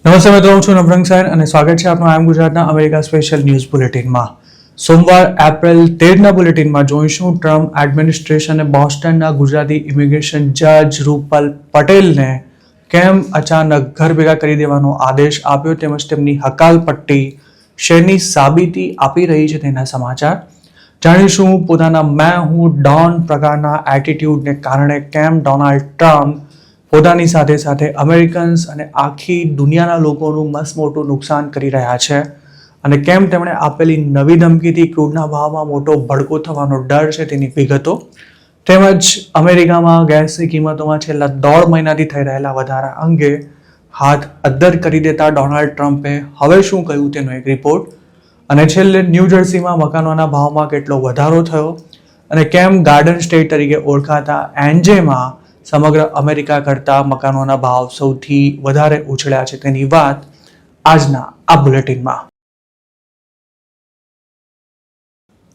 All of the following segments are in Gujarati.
નમસ્તે મિત્રો, હું છું નવરંગ સાયન અને સ્વાગત છે આપનું આઈ એમ ગુજરાતના અમેરિકા સ્પેશિયલ ન્યૂઝ બુલેટિનમાં. સોમવાર એપ્રિલ 13ના બુલેટિનમાં જોઈશું ટ્રમ્પ એડમિનિસ્ટ્રેશને બોસ્ટનના ગુજરાતી ઇમિગ્રેશન જજ રૂપલ પટેલને કેમ અચાનક ઘર ભેગા કરી દેવાનો આદેશ આપ્યો તેમજ તેમની હકાલપટ્ટી શેની સાબિતી આપી રહી છે તેના સમાચાર જાણીશું. પોતાના મેં હું ડોન પ્રકારના એટીટ્યુડને કારણે કેમ ડોનાલ્ડ ટ્રમ્પ પોતાની સાથે સાથે અમેરિકન્સ અને આખી દુનિયાના લોકોનું મસ્ત મોટું નુકસાન કરી રહ્યા છે અને કેમ તેમણે આપેલી નવી ધમકીથી ક્રૂડના ભાવમાં મોટો ભડકો થવાનો ડર છે તેની વિગતો તેમજ અમેરિકામાં ગેસની કિંમતોમાં છેલ્લા 1.5 મહિનાથી થઈ રહેલા વધારા અંગે હાથ અદ્ધર કરી દેતા ડોનાલ્ડ ટ્રમ્પે હવે શું કહ્યું તેનો એક રિપોર્ટ અને છેલ્લે ન્યૂ જર્સીમાં મકાનોના ભાવમાં કેટલો વધારો થયો અને કેમ ગાર્ડન સ્ટેટ તરીકે ઓળખાતા એનજેમાં સમગ્ર અમેરિકા કરતાં મકાનોના ભાવ સૌથી વધારે ઉછળ્યા છે તેની વાત આજના આ બુલેટિનમાં.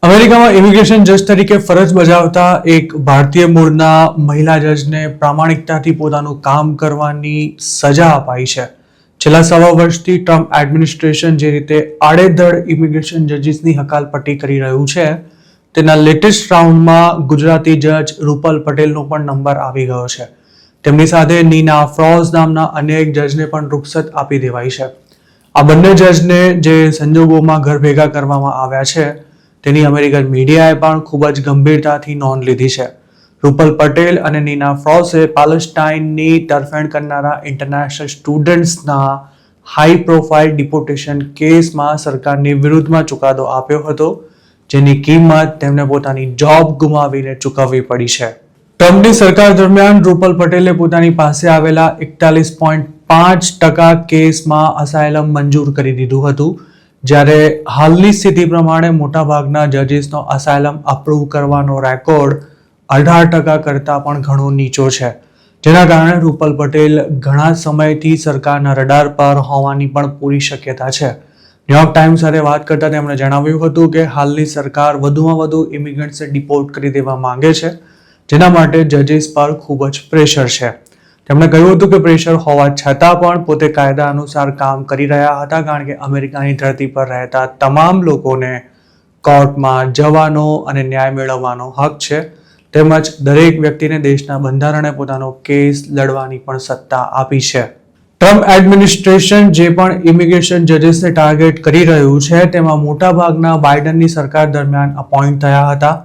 અમેરિકામાં ઇમિગ્રેશન જજ તરીકે ફરજ બજાવતા એક ભારતીય મૂળના મહિલા જજને પ્રામાણિકતાથી પોતાનું કામ કરવાની સજા અપાઈ છે. છેલ્લા 1.5 વર્ષથી ટ્રમ્પ એડમિનિસ્ટ્રેશન જે રીતે આડેધડ ઇમિગ્રેશન જજીસની હકાલપટ્ટી કરી રહ્યું છે તેના લેટેસ્ટ રાઉન્ડમાં ગુજરાતી જજ રૂપલ પટેલનો પણ નંબર આવી ગયો છે. તેમની સાથે નીના ફ્રોઝ નામના અન્ય એક જજને પણ રૂખસત આપી દેવાઈ છે. આ બંને જજને જે સંજોગોમાં ઘર ભેગા કરવામાં આવ્યા છે તેની અમેરિકન મીડિયાએ પણ ખૂબ જ ગંભીરતાથી નોંધ લીધી છે. રૂપલ પટેલ અને નીના ફ્રોઝે પાલેસ્ટાઇનની તરફેણ કરનારા ઇન્ટરનેશનલ સ્ટુડન્ટ્સના હાઈ પ્રોફાઇલ ડિપોર્ટેશન કેસમાં સરકારની વિરુદ્ધમાં ચુકાદો આપ્યો હતો જેની કિંમત તેમને પોતાની જોબ ગુમાવીને ચૂકવવી પડી છે. ટ્રમ્પની સરકાર દરમિયાન રૂપલ પટેલે પોતાની પાસે આવેલા 41.5% કેસમાં અસાયલમ મંજૂર કરી દીધું હતું જ્યારે હાલની સ્થિતિ પ્રમાણે મોટાભાગના જજીસનો અસાયલમ અપ્રૂવ કરવાનો રેકોર્ડ 18% કરતાં પણ ઘણો નીચો છે જેના કારણે રૂપલ પટેલ ઘણા સમયથી સરકારના રડાર પર હોવાની પણ પૂરી શક્યતા છે. ન્યૂયોર્ક ટાઈમ્સ સાથે વાત કરતા તેમણે જણાવ્યું હતું કે હાલની સરકાર વધુમાં વધુ ઇમિગ્રન્ટ્સને ડિપોર્ટ કરી દેવા માંગે છે જેના માટે જજીસ પર ખૂબ જ પ્રેશર છે. તેમણે કહ્યું હતું કે પ્રેશર હોવા છતાં પણ પોતે કાયદા અનુસાર કામ કરી રહ્યા હતા કારણ કે અમેરિકાની ધરતી પર રહેતા તમામ લોકોને કોર્ટમાં જવાનો અને ન્યાય મેળવવાનો હક છે તેમજ દરેક વ્યક્તિને દેશના બંધારણે પોતાનો કેસ લડવાની પણ સત્તા આપી છે. ટ્રમ્પ એડમિનિસ્ટ્રેશન જે પણ ઇમિગ્રેશન જજીસને ટાર્ગેટ કરી રહ્યું છે તેમાં મોટાભાગના બાઇડનની સરકાર દરમિયાન અપોઇન્ટ થયા હતા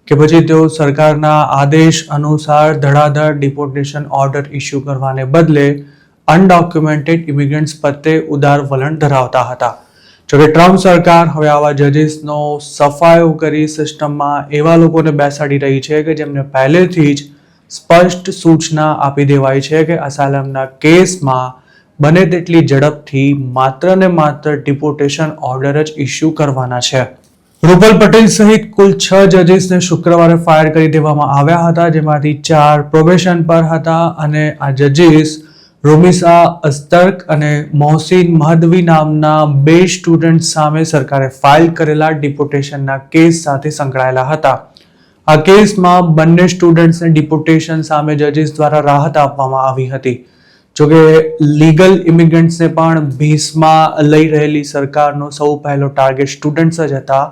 કે પછી તેઓ સરકારના આદેશ અનુસાર ધડાધડ ડિપોર્ટેશન ઓર્ડર ઇસ્યુ કરવાને બદલે અનડોક્યુમેન્ટેડ ઇમિગ્રન્ટ્સ પ્રત્યે ઉદાર વલણ ધરાવતા હતા. જોકે ટ્રમ્પ સરકાર હવે આવા જજીસનો સફાયો કરી સિસ્ટમમાં એવા લોકોને બેસાડી રહી છે કે જેમને પહેલેથી જ સ્પષ્ટ સૂચના આપી દેવાઈ છે કે અસાયલમના કેસમાં બને તેટલી ઝડપથી માત્ર ને માત્ર ડિપોર્ટેશન ઓર્ડર જ ઇસ્યુ કરવાના છે. રૂપલ પટેલ સહિત કુલ 6 જજીસને શુક્રવારે ફાયર કરી દેવામાં આવ્યા હતા જેમાંથી 4 પ્રોબેશન પર હતા અને આ જજીસ રોમિસા અસ્તર્ક અને મોહસિન મહદવી નામના 2 સ્ટુડન્ટ સામે સરકારે ફાઇલ કરેલા ડિપોર્ટેશનના કેસ સાથે સંકળાયેલા હતા. આ કેસમાં બંને સ્ટુડન્ટ્સને ડિપોર્ટેશન સામે જજીસ દ્વારા રાહત આપવામાં આવી હતી. જોકે લીગલ ઇમિગ્રન્ટ્સને પણ ભીસમાં લઈ રહેલી સરકારનો સૌ પહેલો ટાર્ગેટ સ્ટુડન્ટ્સ જ હતા.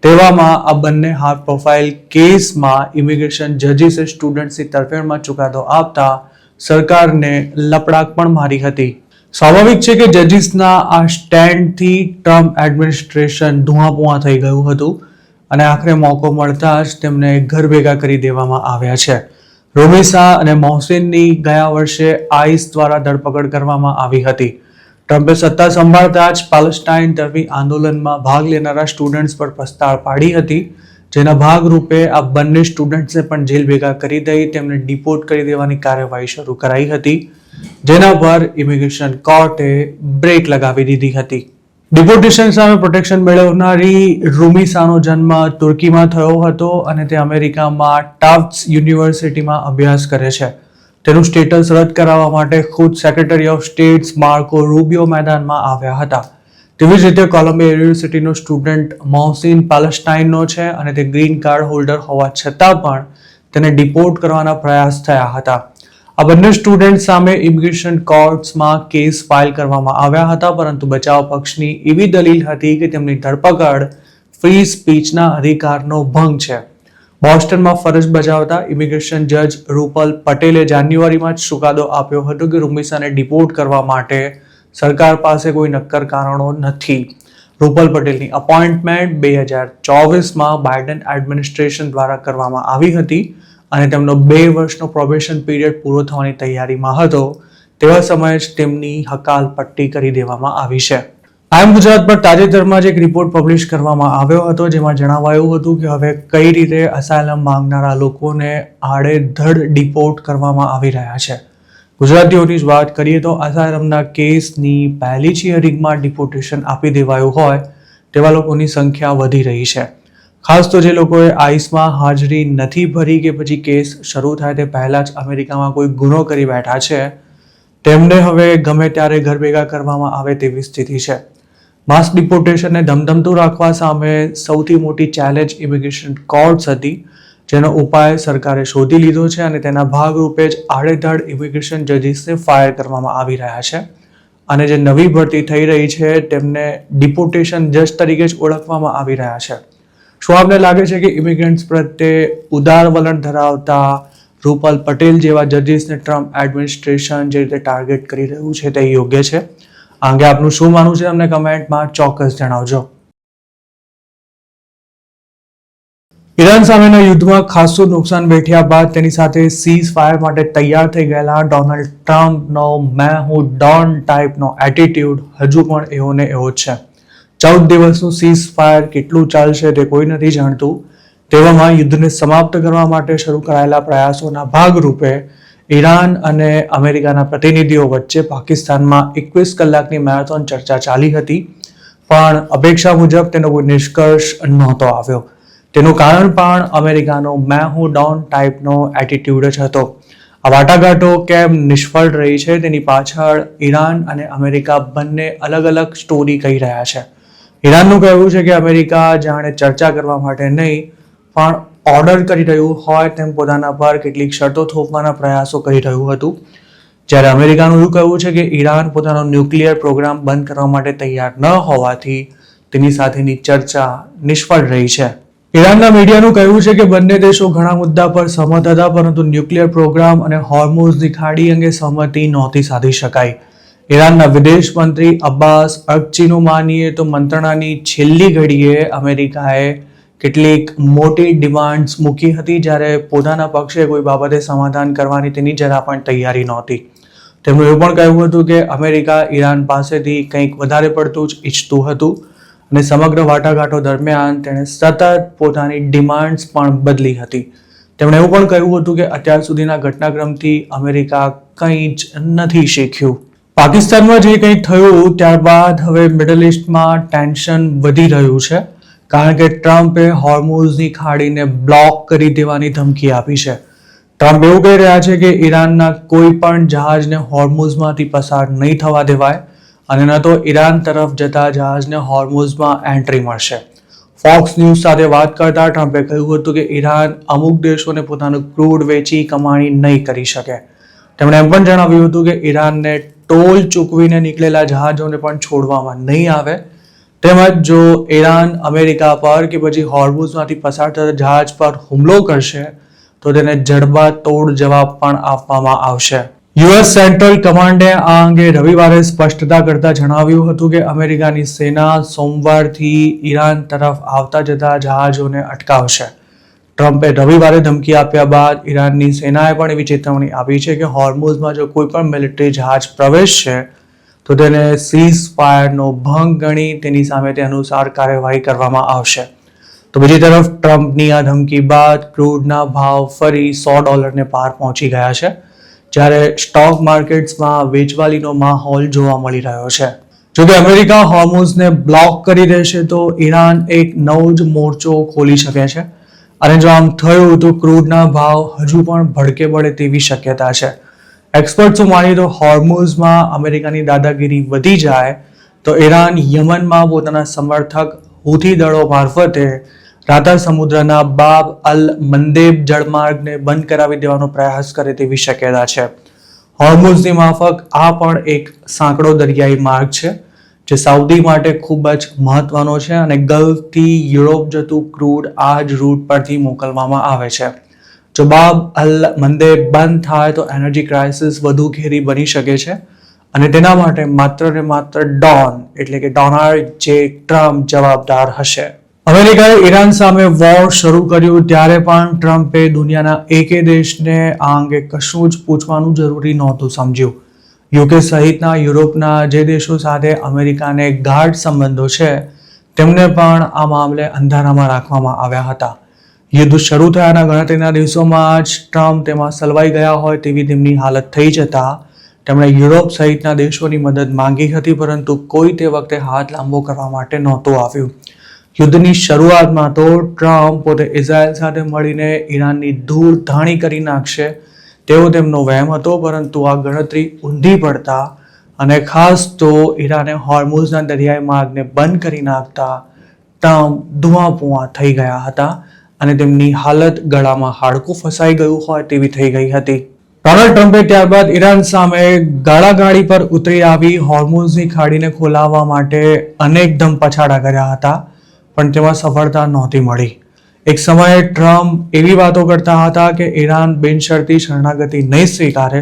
તેવામાં આ બંને હાઈ પ્રોફાઇલ કેસમાં ઇમિગ્રેશન જજીસે સ્ટુડન્ટ્સની તરફેણમાં ચુકાદો આપતા સરકારને લપડાક પણ મારી હતી. સ્વાભાવિક છે કે જજીસના આ સ્ટેન્ડથી ટ્રમ્પ એડમિનિસ્ટ્રેશન ધુઆપુઆ થઈ ગયું હતું અને આખરે મોકો મળતા જ તેમને ઘર ભેગા કરી દેવામાં આવ્યા છે. રોમિસા અને મોહસિનની ગયા વર્ષે આઈસ દ્વારા ધરપકડ કરવામાં આવી હતી. ટ્રમ્પે સત્તા સંભાળતા જ પાલેસ્ટાઇન તરફી આંદોલનમાં ભાગ લેનારા સ્ટુડન્ટ્સ પર પસ્તાળ પાડી હતી જેના ભાગરૂપે આ બંને સ્ટુડન્ટ્સને પણ જેલ ભેગા કરી દઈ તેમને ડિપોર્ટ કરી દેવાની કાર્યવાહી શરૂ કરાઈ હતી જેના પર ઇમિગ્રેશન કોર્ટે બ્રેક લગાવી દીધી હતી. ડિપોર્ટેશન સામે પ્રોટેક્શન મેળવનારી રૂમિસાનો જન્મ તુર્કીમાં થયો હતો અને તે અમેરિકામાં ટફ્ટ્સ યુનિવર્સિટીમાં અભ્યાસ કરે છે. તેનું સ્ટેટસ રદ કરાવવા માટે ખુદ સેક્રેટરી ઓફ સ્ટેટ્સ માર્કો રૂબિયો મેદાનમાં આવ્યા હતા. તેવી જ રીતે કોલંબિયા યુનિવર્સિટીનો સ્ટુડન્ટ મોહસિન પાલેસ્ટાઇનનો છે અને તે ગ્રીન કાર્ડ હોલ્ડર હોવા છતાં પણ તેને ડિપોર્ટ કરવાના પ્રયાસ થયા હતા. આ બંને સ્ટુડન્ટ સામે ઇમિગ્રેશન કોર્ટ્સમાં કેસ ફાઇલ કરવામાં આવ્યા હતા, પરંતુ બચાવ પક્ષની એવી દલીલ હતી કે તેમની ધરપકડ ફ્રી સ્પીચના અધિકારનો ભંગ છે. બોસ્ટનમાં ફરજ બજાવતા ઇમિગ્રેશન જજ રૂપલ પટેલે જાન્યુઆરીમાં જ ચુકાદો આપ્યો હતો કે રૂમિસાને ડિપોર્ટ કરવા માટે સરકાર પાસે કોઈ નક્કર કારણો નથી. રૂપલ પટેલની અપોઇન્ટમેન્ટ 2024માં બાઇડન એડમિનિસ્ટ્રેશન દ્વારા કરવામાં આવી હતી અને તેમનો 2 વર્ષનો પ્રોબેશન પીરિયડ પૂરો થવાની તૈયારીમાં હતો. તેવા સમયે જ તેમની હકાલપટ્ટી કરી દેવામાં આવી છે. આઈએમ ગુજરાત પર તાજેતરમાં જ એક રિપોર્ટ પબ્લિશ કરવામાં આવ્યો હતો, જેમાં જણાવાયું હતું કે હવે કઈ રીતે અસાયલમ માંગનારા લોકોને આડેધડ ડિપોર્ટ કરવામાં આવી રહ્યા છે. ગુજરાતીઓની જ વાત કરીએ તો અસાયલમના કેસની પહેલી જ હિયરિંગમાં ડિપોર્ટેશન આપી દેવાયું હોય તેવા લોકોની સંખ્યા વધી રહી છે. ખાસ તો જે લોકોએ આઈસમાં હાજરી નથી ભરી કે પછી કેસ શરૂ થાય તે પહેલાં જ અમેરિકામાં કોઈ ગુનો કરી બેઠા છે, તેમને હવે ગમે ત્યારે ઘર ભેગા કરવામાં આવે તેવી સ્થિતિ છે. માસ ડિપોર્ટેશનને ધમધમતું રાખવા સામે સૌથી મોટી ચેલેન્જ ઇમિગ્રેશન કોર્ટ્સ હતી, જેનો ઉપાય સરકારે શોધી લીધો છે અને તેના ભાગરૂપે જ આડેધડ ઇમિગ્રેશન જજીસને ફાયર કરવામાં આવી રહ્યા છે. અને જે નવી ભરતી થઈ રહી છે તેમને ડિપોર્ટેશન જજ તરીકે જ ઓળખવામાં આવી રહ્યા છે. શું આપને લાગે છે કે ઇમિગ્રન્ટ્સ પ્રત્યે ઉદાર વલણ ધરાવતા રૂપલ પટેલ જેવા જજીસને ટ્રમ્પ એડમિનિસ્ટ્રેશન જે રીતે ટાર્ગેટ કરી રહ્યું છે તે યોગ્ય છે? આ અંગે આપનું શું માનવું છે અમને કમેન્ટમાં ચોક્કસ જણાવજો. ઈરાન સામેના યુદ્ધમાં ખાસું નુકસાન વેઠ્યા બાદ તેની સાથે સીઝ ફાયર માટે તૈયાર થઈ ગયેલા ડોનાલ્ડ ટ્રમ્પનો મેં હું ડોન ટાઈપનો એટીટ્યુડ હજુ પણ એવો ને એવો જ છે. 14 દિવસનું સીઝ ફાયર કેટલું ચાલશે તે કોઈ નથી જાણતું. તેવામાં યુદ્ધને સમાપ્ત કરવા માટે શરૂ કરાયેલા પ્રયાસોના ભાગરૂપે ઈરાન અને અમેરિકાના પ્રતિનિધિઓ વચ્ચે પાકિસ્તાનમાં 21 કલાકની મેરેથોન ચર્ચા ચાલી હતી, પણ અપેક્ષા મુજબ તેનો કોઈ નિષ્કર્ષ નહોતો આવ્યો. તેનું કારણ પણ અમેરિકાનો મેં હું ડોન ટાઈપનો એટીટ્યુડ જ હતો. આ વાટાઘાટો કેમ નિષ્ફળ રહી છે તેની પાછળ ઈરાન અને અમેરિકા બંને અલગ અલગ સ્ટોરી કહી રહ્યા છે. ઈરાનનું કહેવું છે કે અમેરિકા જાણે ચર્ચા કરવા માટે નહીં પણ ઓર્ડર કરી રહ્યું હોય તેમ પોતાના પર કેટલીક શરતો થોપવાના પ્રયાસો કરી રહ્યું હતું, જ્યારે અમેરિકાનું એવું કહેવું છે કે ઈરાન પોતાનો ન્યુક્લિયર પ્રોગ્રામ બંધ કરવા માટે તૈયાર ન હોવાથી તેની સાથેની ચર્ચા નિષ્ફળ રહી છે. ઈરાનના મીડિયાનું કહેવું છે કે બંને દેશો ઘણા મુદ્દા પર સહમત હતા, પરંતુ ન્યુક્લિયર પ્રોગ્રામ અને હોર્મુઝની ખાડી અંગે સહમતિ નહોતી સાધી શકાઈ. ઈરાનના વિદેશ મંત્રી અબ્બાસ અરગચીનું માનીએ તો મંત્રણાની છેલ્લી ઘડીએ અમેરિકાએ કેટલીક મોટી ડિમાન્ડ્સ મૂકી હતી, જ્યારે પોતાના પક્ષે કોઈ બાબતે સમાધાન કરવાની તેની જરા પણ તૈયારી નહોતી. તેમનું એવું પણ કહેવું હતું કે અમેરિકા ઈરાન પાસેથી કંઈક વધારે પડતું જ ઈચ્છતું હતું અને સમગ્ર વાટાઘાટો દરમિયાન તેણે સતત પોતાની ડિમાન્ડ્સ પણ બદલી હતી. તેમણે એવું પણ કહ્યું હતું કે અત્યાર સુધીના ઘટનાક્રમથી અમેરિકા કંઈ જ નથી શીખ્યું. પાકિસ્તાનમાં જે કંઈ થયું ત્યારબાદ હવે મિડલ ઇસ્ટમાં ટેન્શન વધી રહ્યું છે, કારણ કે ટ્રમ્પે હોર્મુઝની ખાડીને બ્લોક કરી દેવાની ધમકી આપી છે. ટ્રમ્પ એવું કહી રહ્યા છે કે ઈરાનના કોઈ પણ જહાજને હોર્મુઝમાંથી પસાર નહીં થવા દેવાય અને ન તો ઈરાન તરફ જતા જહાજને હોર્મુઝમાં એન્ટ્રી મળશે. ફોક્સ ન્યૂઝ સાથે વાત કરતા ટ્રમ્પે કહ્યું હતું કે ઈરાન અમુક દેશોને પોતાનું ક્રૂડ વેચી કમાણી નહીં કરી શકે. તેમણે એમ પણ જણાવ્યું હતું કે ઈરાનને ટોલ ચૂકવીને નીકળેલા જહાજોને પણ છોડવામાં નહીં આવે, તેમજ જો ઈરાન અમેરિકા પર કે પછી હોર્મુઝમાંથી પસાર થતા જહાજ પર હુમલો કરશે તો તેને જડબાતોડ જવાબ પણ આપવામાં આવશે. યુએસ સેન્ટ્રલ કમાન્ડે આ અંગે રવિવારે સ્પષ્ટતા કરતા જણાવ્યું હતું કે અમેરિકાની સેના સોમવારથી ઈરાન તરફ આવતા જતા જહાજોને અટકાવશે. ટ્રમ્પે રવિવારે ધમકી આપ્યા બાદ ઈરાનની સેનાએ પણ એવી ચેતવણી આપી છે કે હોર્મુઝમાં જો કોઈ પણ મિલિટરી જહાજ પ્રવેશશે તો તેને સીઝ ફાયરનો ભંગ ગણી તેની સામે તે અનુસાર કાર્યવાહી કરવામાં આવશે. તો બીજી તરફ ટ્રમ્પની આ ધમકી બાદ ક્રૂડના ભાવ ફરી $100 પાર પહોંચી ગયા છે, જ્યારે સ્ટોક માર્કેટ્સમાં વેચવાલીનો માહોલ જોવા મળી રહ્યો છે. જોકે અમેરિકા હોર્મુઝને બ્લોક કરી દેશે તો ઈરાન એક નવો જ મોરચો ખોલી શકે છે અને જો આમ થયું તો ક્રૂડના ભાવ હજુ પણ ભડકે પડે તેવી શક્યતા છે. એક્સપર્ટ્સો માની તો હોર્મુઝમાં અમેરિકાની દાદાગીરી વધી જાય તો ઈરાન યમનમાં પોતાના સમર્થક હુથી દળો મારફતે રાતા સમુદ્રના બાબ અલ મંદેબ જળમાર્ગને બંધ કરાવી દેવાનો પ્રયાસ કરે તેવી શક્યતા છે. હોર્મુઝની માફક આ પણ એક સાંકડો દરિયાઈ માર્ગ છે જે સાઉદી માટે ખૂબ જ મહત્વનો છે અને ગલ્ફથી યુરોપ જતું ક્રૂડ આ જ રૂટ પરથી મોકલવામાં આવે છે. જો બાબ અલ મંદેબ બંધ થાય તો એનર્જી ક્રાઇસિસ વધુ ઘેરી બની શકે છે અને તેના માટે માત્ર ને માત્ર એટલે કે ડોનાલ્ડ જે ટ્રમ્પ જવાબદાર હશે. અમેરિકાએ ઈરાન સામે વોર શરૂ કર્યું ત્યારે પણ ટ્રમ્પે દુનિયાના એકે દેશને આ અંગે કશું જ પૂછવાનું જરૂરી નહોતું સમજ્યું. યુકે સહિતના યુરોપના જે દેશો સાથે અમેરિકાને ગાઢ સંબંધો છે તેમને પણ આ મામલે અંધારામાં રાખવામાં આવ્યા હતા. યુદ્ધ શરૂ થયાના ગણતરીના દિવસોમાં જ ટ્રમ્પ તેમાં સલવાઈ ગયા હોય તેવી તેમની હાલત થઈ જતા તેમણે યુરોપ સહિતના દેશોની મદદ માંગી હતી, પરંતુ કોઈ તે વખતે હાથ લાંબો કરવા માટે નહોતું આવ્યું. યુદ્ધની શરૂઆતમાં તો ટ્રમ્પ પોતે ઇઝરાયલ સાથે મળીને ઈરાનની ધૂળ ધાણી કરી નાખશે તેવો તેમનો વહેમ હતો, પરંતુ આ ગણતરી ઊંધી પડતા અને ખાસ તો ઈરાને હોર્મુઝના દરિયાઈ માર્ગને બંધ કરી નાખતા ટ્રમ્પ ધુઆપુઆ થઈ ગયા હતા અને તેમની હાલત ગળામાં હાડકું ફસાઈ ગયું હોય તેવી થઈ ગઈ હતી. ડોનાલ્ડ ટ્રમ્પે ત્યારબાદ ઈરાન સામે ગાળાગાડી પર ઉતરી આવી હોર્મુઝની ખાડીને ખોલાવવા માટે અનેક દમ પછાડા કર્યા હતા, પણ તેમાં સફળતા નહોતી મળી. એક સમયે ટ્રમ્પ એવી વાતો કરતા હતા કે ઈરાન બિનશરતી શરણાગતિ નહીં સ્વીકારે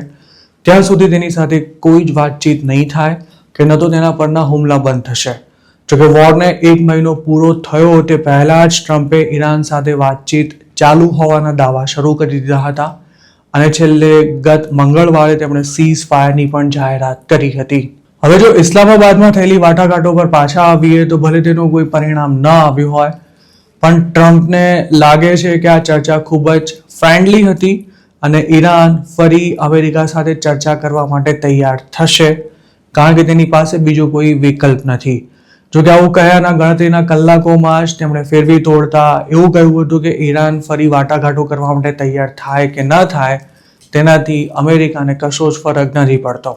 ત્યાં સુધી તેની સાથે કોઈ જ વાતચીત નહીં થાય કે ન તો તેના પરના હુમલા બંધ થશે. જોકે વોરને 1 મહિનો પૂરો થયો તે પહેલા જ ટ્રમ્પે ઈરાન સાથે વાતચીત ચાલુ હોવાના દાવા શરૂ કરી દીધા હતા અને છેલ્લે ગત મંગળવારે તેમણે સીઝ ફાયરની પણ જાહેરાત કરી હતી. હવે જો ઇસ્લામાબાદમાં થયેલી વાટાઘાટો પર પાછા આવીએ તો ભલે તેનું કોઈ પરિણામ ન આવ્યું હોય, પણ ટ્રમ્પને લાગે છે કે આ ચર્ચા ખૂબ જ ફ્રેન્ડલી હતી અને ઈરાન ફરી અમેરિકા સાથે ચર્ચા કરવા માટે તૈયાર થશે કારણ કે તેની પાસે બીજો કોઈ વિકલ્પ નથી. જો કે આવું કહ્યાના ગણતરીના કલાકોમાં જ તેમણે ફેરવી તોડતા એવું કહ્યું હતું કે ઈરાન ફરી વાટાઘાટો કરવા માટે તૈયાર થાય કે ન થાય તેનાથી અમેરિકાને કશો જ ફરક નથી પડતો.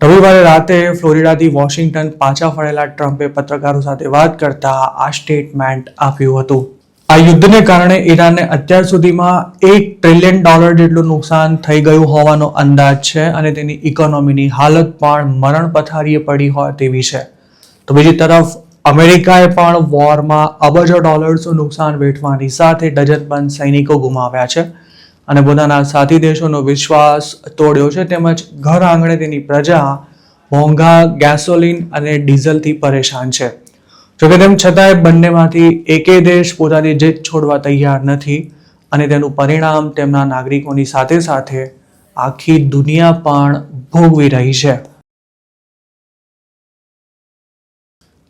રવિવારે રાતે ફ્લોરિડાથી વોશિંગ્ટન પાછા ફરેલા ટ્રમ્પે પત્રકારો સાથે વાત કરતા આ સ્ટેટમેન્ટ આપ્યું હતું. આ યુદ્ધને કારણે ઈરાનને અત્યાર સુધીમાં $1 ટ્રિલિયન જેટલું નુકસાન થઈ ગયું હોવાનો અંદાજ છે અને તેની ઇકોનોમીની હાલત પણ મરણ પથારીએ પડી હોય તેવી છે. તો બીજી તરફ અમેરિકાએ પણ વોરમાં અબજો ડોલર્સનું નુકસાન વેઠવાની સાથે ડઝનબંધ સૈનિકો ગુમાવ્યા છે અને પોતાના સાથી દેશોનો વિશ્વાસ તોડ્યો છે, તેમજ ઘર આંગણે તેની પ્રજા મોંઘા ગેસોલિન અને ડીઝલથી પરેશાન છે. જોકે તેમ છતાંય બંનેમાંથી એકે દેશ પોતાની જીત છોડવા તૈયાર નથી અને તેનું પરિણામ તેમના નાગરિકોની સાથે સાથે આખી દુનિયા પણ ભોગવી રહી છે.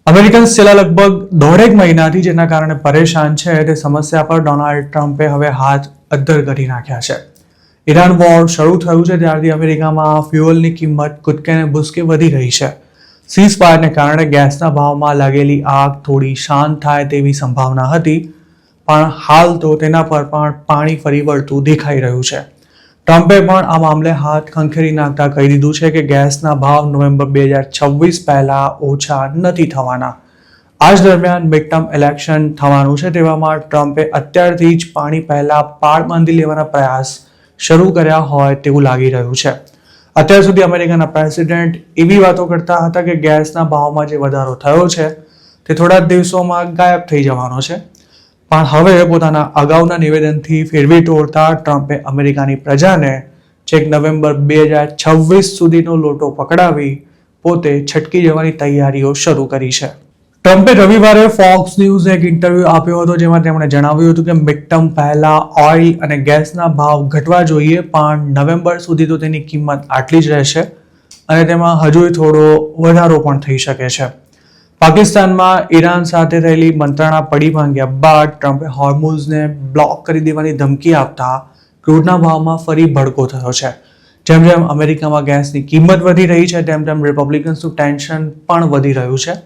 અમેરિકન્સ છેલ્લા લગભગ 1.5 મહિનાથી જેના કારણે પરેશાન છે તે સમસ્યા પર ડોનાલ્ડ ટ્રમ્પે હવે હાથ અદ્ધર કરી નાખ્યા છે. ઈરાન વોર શરૂ થયું છે ત્યારથી અમેરિકામાં ફ્યુઅલની કિંમત કૂદકે ને ભૂસકે વધી રહી છે. સીઝ ફાયરને કારણે ગેસના ભાવમાં લાગેલી આગ થોડી શાંત થાય તેવી સંભાવના હતી, પણ હાલ તો તેના પર પણ પાણી ફરી વળતું દેખાઈ રહ્યું છે. ટ્રમ્પે પણ આ મામલે હાથ ખંખેરી નાખતા કહી દીધું છે કે ગેસના ભાવ નવેમ્બર 2026 પહેલા ઓછા નથી થવાના. આજ દરમિયાન મિડ ટર્મ ઇલેક્શન થવાનું છે, તેવામાં ટ્રમ્પે અત્યારથી જ પાણી પહેલા પાળ બાંધી લેવાના પ્રયાસ શરૂ કર્યા હોય તેવું લાગી રહ્યું છે. અત્યાર સુધી અમેરિકાના પ્રેસિડેન્ટ એવી વાતો કરતા હતા કે ગેસના ભાવમાં જે વધારો થયો છે તે થોડા દિવસોમાં ગાયબ થઈ જવાનો છે, પણ હવે પોતાના અગાઉના નિવેદનથી ફેરવી તોડતા ટ્રમ્પે અમેરિકાની પ્રજાને છેક નવેમ્બર 2026 સુધીનો લોટો પકડાવી પોતે છટકી જવાની તૈયારીઓ શરૂ કરી છે. ટ્રમ્પે રવિવારે ફોક્સ ન્યૂઝને એક ઇન્ટરવ્યૂ આપ્યો હતો જેમાં તેમણે જણાવ્યું હતું કે મિડ ટર્મ પહેલા ઓઇલ અને ગેસના ભાવ ઘટવા જોઈએ, પણ નવેમ્બર સુધી તો તેની કિંમત આટલી જ રહેશે અને તેમાં હજુ થોડો વધારો પણ થઈ શકે છે. પાકિસ્તાનમાં ઈરાન સાથે થયેલી મંત્રણા પડી ભાંગ્યા બાદ ટ્રમ્પે હોર્મુઝને બ્લોક કરી દેવાની ધમકી આપતા ક્રૂડના ભાવમાં ફરી ભડકો થયો છે. જેમ જેમ અમેરિકામાં ગેસની કિંમત વધી રહી છે તેમ તેમ રિપબ્લિકન્સનું ટેન્શન પણ વધી રહ્યું છે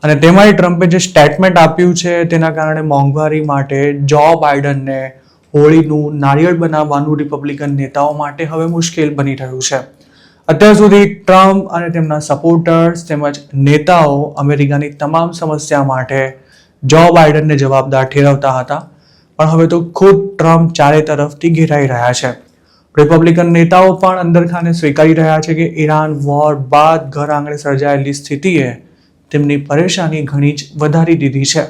અને તેમાંય ટ્રમ્પે જે સ્ટેટમેન્ટ આપ્યું છે તેના કારણે મોંઘવારી માટે જો બાઇડનને હોળીનું નારિયેળ બનાવવાનું રિપબ્લિકન નેતાઓ માટે હવે મુશ્કેલ બની રહ્યું છે. અત્યાર સુધી ટ્રમ્પ અને તેમના સપોર્ટર્સ તેમજ નેતાઓ અમેરિકાની તમામ સમસ્યા માટે જો બાઇડનને જવાબદાર ઠેરવતા હતા, પણ હવે તો ખુદ ટ્રમ્પ ચારે તરફથી ઘેરાઈ રહ્યા છે. રિપબ્લિકન નેતાઓ પણ અંદરખાને સ્વીકારી રહ્યા છે કે ઈરાન વોર બાદ ઘર આંગણે સર્જાયેલી સ્થિતિએ તેમની પરેશાની ઘણી જ વધારી દીધી છે.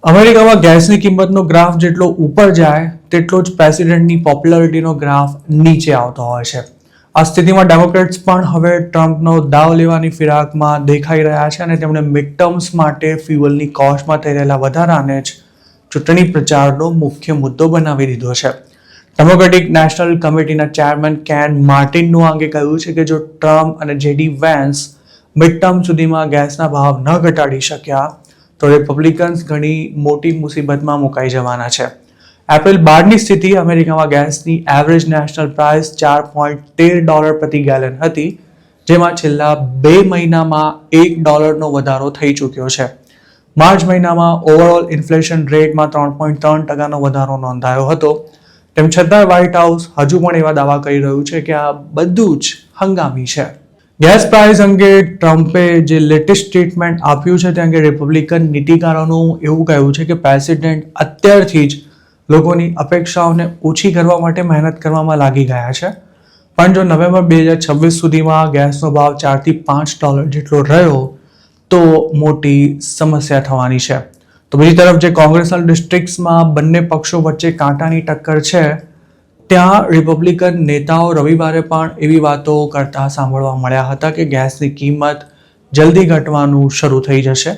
અમેરિકામાં ગેસની કિંમતનો ગ્રાફ જેટલો ઉપર જાય તેટલો જ પ્રેસિડેન્ટની પોપ્યુલારિટીનો ગ્રાફ નીચે આવતો હોય છે. આ સ્થિતિમાં ડેમોક્રેટ્સ પણ હવે ટ્રમ્પનો દાવ લેવાની ફિરાકમાં દેખાઈ રહ્યા છે અને તેમણે મિડ ટર્મ્સ માટે ફ્યુઅલની કોસ્ટમાં થઈ રહેલા વધારાને જ ચૂંટણી પ્રચારનો મુખ્ય મુદ્દો બનાવી દીધો છે. ડેમોક્રેટિક નેશનલ કમિટીના ચેરમેન કેન માર્ટિનનું અંગે કહ્યું છે કે જો ટ્રમ્પ અને જેડી વેન્સ મિડ ટર્મ સુધીમાં ગેસના ભાવ ન ઘટાડી શક્યા તો રિપબ્લિકન્સ ઘણી મોટી મુસીબતમાં મુકાઈ જવાના છે. એપ્રિલ 12ની સ્થિતિ અમેરિકામાં ગેસની એવરેજ નેશનલ પ્રાઇસ $4.13 પ્રતિ ગેલન હતી, જેમાં છેલ્લા 2 મહિનામાં $1નો વધારો થઈ ચૂક્યો છે. માર્ચ મહિનામાં ઓવરઓલ ઇન્ફ્લેશન રેટમાં 3.3%નો વધારો નોંધાયો હતો. તેમ છતાં વ્હાઇટ હાઉસ હજુ પણ એવા દાવા કરી રહ્યું છે કે આ બધું જ હંગામી છે. ગેસ પ્રાઇસ અંગે ટ્રમ્પે જે લેટેસ્ટ સ્ટેટમેન્ટ આપ્યું છે તે અંગે રિપબ્લિકન નીતિકારોનું એવું કહ્યું છે કે પ્રેસિડેન્ટ અત્યારથી જ લોકોની અપેક્ષાઓને ઓછી કરવા માટે મહેનત કરવામાં લાગી ગયા છે. પણ જો નવેમ્બર 2026 સુધીમાં ગેસનો ભાવ $4 થી $5 જેટલો રહ્યો તો મોટી સમસ્યા થવાની છે. તો બીજી તરફ જે કોંગ્રેસનલ ડિસ્ટ્રિક્ટ્સમાં બંને પક્ષો વચ્ચે કાંટાની ટક્કર છે ત્યાં રિપબ્લિકન નેતાઓ રવિવારે પણ એવી વાતો કરતા સાંભળવા મળ્યા હતા કે ગેસની કિંમત જલ્દી ઘટવાનું શરૂ થઈ જશે.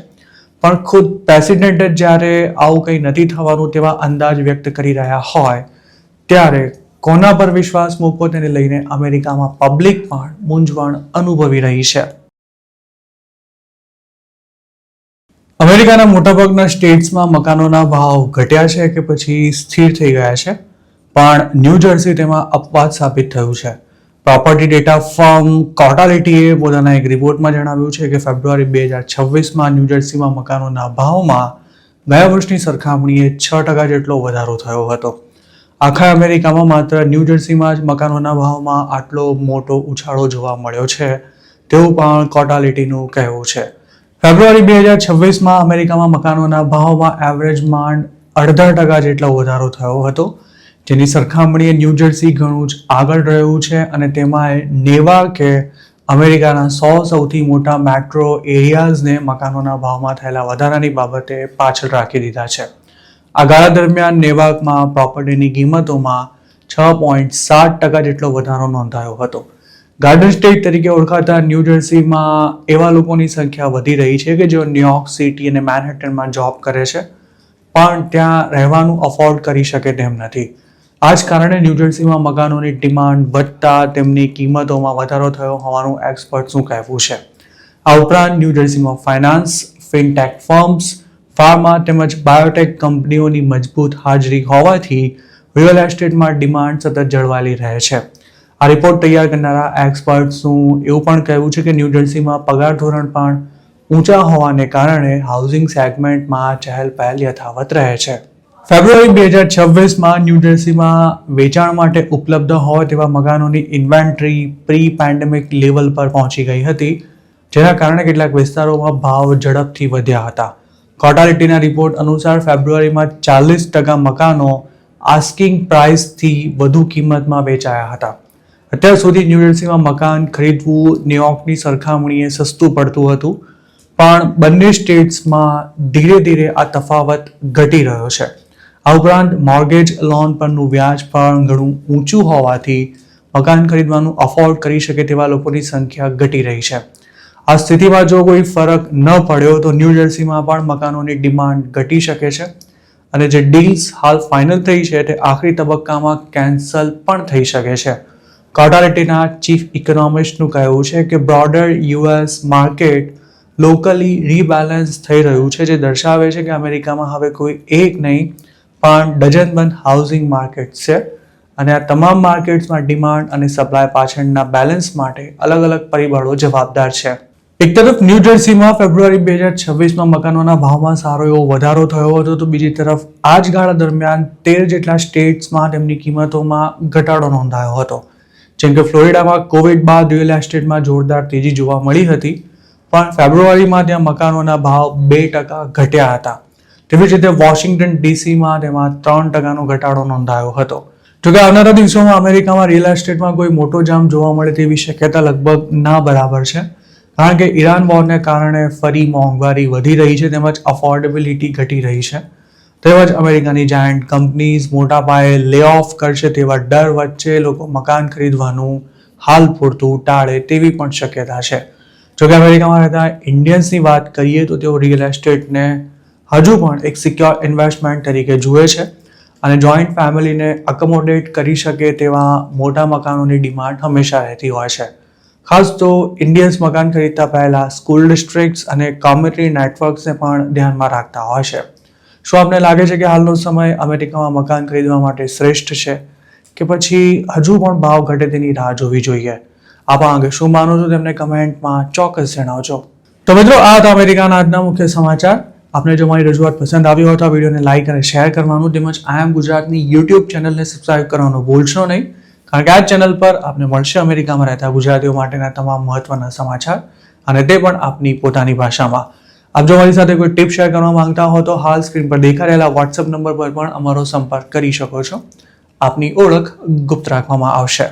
પણ ખુદ પ્રેસિડેન્ટ જ જ્યારે આવું કંઈ નથી થવાનું તેવા અંદાજ વ્યક્ત કરી રહ્યા હોય ત્યારે કોના પર વિશ્વાસ મૂકવો તેને લઈને અમેરિકામાં પબ્લિક પણ મૂંઝવણ અનુભવી રહી છે. અમેરિકાના મોટાભાગના સ્ટેટ્સમાં મકાનોના ભાવ ઘટ્યા છે કે પછી સ્થિર થઈ ગયા છે, પણ ન્યૂ જર્સી તેમાં અપવાદ સાબિત થયું છે. પ્રોપર્ટી ડેટા ફર્મ કોટાલિટીએ પોતાના એક રિપોર્ટમાં જણાવ્યું છે કે ફેબ્રુઆરી 2026માં ન્યૂ જર્સીમાં મકાનોના ભાવમાં ગયા વર્ષની સરખામણીએ 6% જેટલો વધારો થયો હતો. આખા અમેરિકામાં માત્ર ન્યૂ જર્સીમાં જ મકાનોના ભાવમાં આટલો મોટો ઉછાળો જોવા મળ્યો છે તેવું પણ કોટાલિટીનું કહેવું છે. ફેબ્રુઆરી 2026માં અમેરિકામાં મકાનોના ભાવમાં એવરેજ માંડ 0.5% જેટલો વધારો થયો હતો, જેની સરખામણીએ ન્યૂ જર્સી ઘણું જ આગળ રહ્યું છે અને તેમાં નેવાકે અમેરિકાના 100 સૌથી મોટા મેટ્રો એરિયાઝને મકાનોના ભાવમાં થયેલા વધારાની બાબતે પાછળ રાખી દીધા છે. આ ગાળા દરમિયાન નેવાકમાં પ્રોપર્ટીની કિંમતોમાં 6.7% જેટલો વધારો નોંધાયો હતો. ગાર્ડન સ્ટેટ તરીકે ઓળખાતા ન્યૂ જર્સીમાં એવા લોકોની સંખ્યા વધી રહી છે કે જેઓ ન્યુયોર્ક સિટી અને મેનહેટનમાં જોબ કરે છે પણ ત્યાં રહેવાનું અફોર્ડ કરી શકે તેમ નથી. આ જ કારણે ન્યૂ જર્સીમાં મકાનોની ડિમાન્ડ વધતા તેમની કિંમતોમાં વધારો થયો હોવાનું એક્સપર્ટ્સનું કહેવું છે. આ ઉપરાંત ન્યૂ જર્સીમાં ફાઇનાન્સ, ફિનટેક ફર્મ્સ, ફાર્મા તેમજ બાયોટેક કંપનીઓની મજબૂત હાજરી હોવાથી રિયલ એસ્ટેટમાં ડિમાન્ડ સતત જળવાયેલી રહે છે. આ રિપોર્ટ તૈયાર કરનારા એક્સપર્ટ્સનું એવું પણ કહેવું છે કે ન્યૂ જર્સીમાં પગાર ધોરણ પણ ઊંચા હોવાને કારણે હાઉસિંગ સેગમેન્ટમાં ચહેલપહેલ યથાવત રહે છે. ફેબ્રુઆરી 2026માં ન્યૂ જર્સીમાં વેચાણ માટે ઉપલબ્ધ હોય તેવા મકાનોની ઇન્વેન્ટરી પ્રી પેન્ડેમિક લેવલ પર પહોંચી ગઈ હતી, જેના કારણે કેટલાક વિસ્તારોમાં ભાવ ઝડપથી વધ્યા હતા. કોટાલિટીના રિપોર્ટ અનુસાર ફેબ્રુઆરીમાં 40% મકાનો આસ્કિંગ પ્રાઇસથી વધુ કિંમતમાં વેચાયા હતા. અત્યાર સુધી ન્યૂ જર્સીમાં મકાન ખરીદવું ન્યુયોર્કની સરખામણીએ સસ્તું પડતું હતું, પણ બંને સ્ટેટ્સમાં ધીરે ધીરે આ તફાવત ઘટી રહ્યો છે. આ ઉપરાંત મોર્ગેજ લોન પરનું વ્યાજ પણ ઘણું ઊંચું હોવાથી મકાન ખરીદવાનું અફોર્ડ કરી શકે તેવા લોકોની સંખ્યા ઘટી રહી છે. આ સ્થિતિમાં જો કોઈ ફરક ન પડ્યો તો ન્યૂ જર્સીમાં પણ મકાનોની ડિમાન્ડ ઘટી શકે છે અને જે ડીલ્સ હાલ ફાઇનલ થઈ છે તે આખરી તબક્કામાં કેન્સલ પણ થઈ શકે છે. કોટાલિટીના ચીફ ઇકોનોમિસ્ટનું કહેવું છે કે બ્રોડર યુએસ માર્કેટ લોકલી રીબેલેન્સ થઈ રહ્યું છે, જે દર્શાવે છે કે અમેરિકામાં હવે કોઈ એક નહીં પણ ડઝનબંધ હાઉસિંગ માર્કેટ છે અને આ તમામ માર્કેટ્સમાં ડિમાન્ડ અને સપ્લાય પાછળના બેલેન્સ માટે અલગ અલગ પરિબળો જવાબદાર છે. એક તરફ ન્યૂ જર્સીમાં ફેબ્રુઆરી 2026માં મકાનોના ભાવમાં સારો એવો વધારો થયો હતો, તો બીજી તરફ આ જ ગાળા દરમિયાન 13 જેટલા સ્ટેટ્સમાં તેમની કિંમતોમાં ઘટાડો નોંધાયો હતો. જેમ કે ફ્લોરિડામાં કોવિડ બાદ રિયલ એસ્ટેટમાં જોરદાર તેજી જોવા મળી હતી, પણ ફેબ્રુઆરીમાં ત્યાં મકાનોના ભાવ 2% ઘટ્યા હતા. તેવી જ રીતે વોશિંગ્ટન ડીસીમાં તેમાં 3%નો ઘટાડો નોંધાયો હતો. જોકે આવનારા દિવસોમાં અમેરિકામાં રિયલ એસ્ટેટમાં કોઈ મોટો જામ જોવા મળે તેવી શક્યતા લગભગ ના બરાબર છે, કારણ કે ઈરાન વોરને કારણે ફરી મોંઘવારી વધી રહી છે તેમજ અફોર્ડેબિલિટી ઘટી રહી છે. તેમજ અમેરિકાની જાયન્ટ કંપનીઝ મોટા પાયે લે ઓફ કરશે તેવા ડર વચ્ચે લોકો મકાન ખરીદવાનું હાલ પૂરતું ટાળે તેવી પણ શક્યતા છે. જોકે અમેરિકામાં રહેતા ઇન્ડિયન્સની વાત કરીએ તો તેઓ રિયલ એસ્ટેટને હજુ પણ એક સિક્યોર ઇન્વેસ્ટમેન્ટ તરીકે જુએ છે અને જોઈન્ટ ફેમિલીને અકોમોડેટ કરી શકે તેવા મોટા મકાનોની ડિમાન્ડ હંમેશા રહેતી હોય છે. ખાસ તો ઇન્ડિયન્સ મકાન ખરીદતા પહેલા સ્કૂલ ડિસ્ટ્રિક્ટ્સ અને કોમ્યુનિટી નેટવર્ક્સને પણ ધ્યાનમાં રાખતા હોય છે. શું આપને લાગે છે કે હાલનો સમય અમેરિકામાં મકાન ખરીદવા માટે શ્રેષ્ઠ છે કે પછી હજુ પણ ભાવ ઘટે તેની રાહ જોવી જોઈએ? આપ આ અંગે શું માનો છો તેમને કમેન્ટમાં ચોક્કસ જણાવજો. તો મિત્રો, આ હતા અમેરિકાના આજના મુખ્ય સમાચાર. આપને જો મારી રજૂઆત પસંદ આવી હોય તો આ વિડીયોને લાઇક અને શેર કરવાનું તેમજ આઈ એમ ગુજરાતની યુટ્યુબ ચેનલને સબસ્ક્રાઇબ કરવાનું ભૂલશો નહીં, કારણ કે આ ચેનલ પર આપને મળશે અમેરિકામાં રહેતા ગુજરાતીઓ માટેના તમામ મહત્વના સમાચાર અને તે પણ આપની પોતાની ભાષામાં. આપ જો મારી સાથે કોઈ ટિપ શેર કરવા માંગતા હો તો હાલ સ્ક્રીન પર દેખાઈ રહેલા વોટ્સએપ નંબર પર પણ અમારો સંપર્ક કરી શકો છો. આપની ઓળખ ગુપ્ત રાખવામાં આવશે.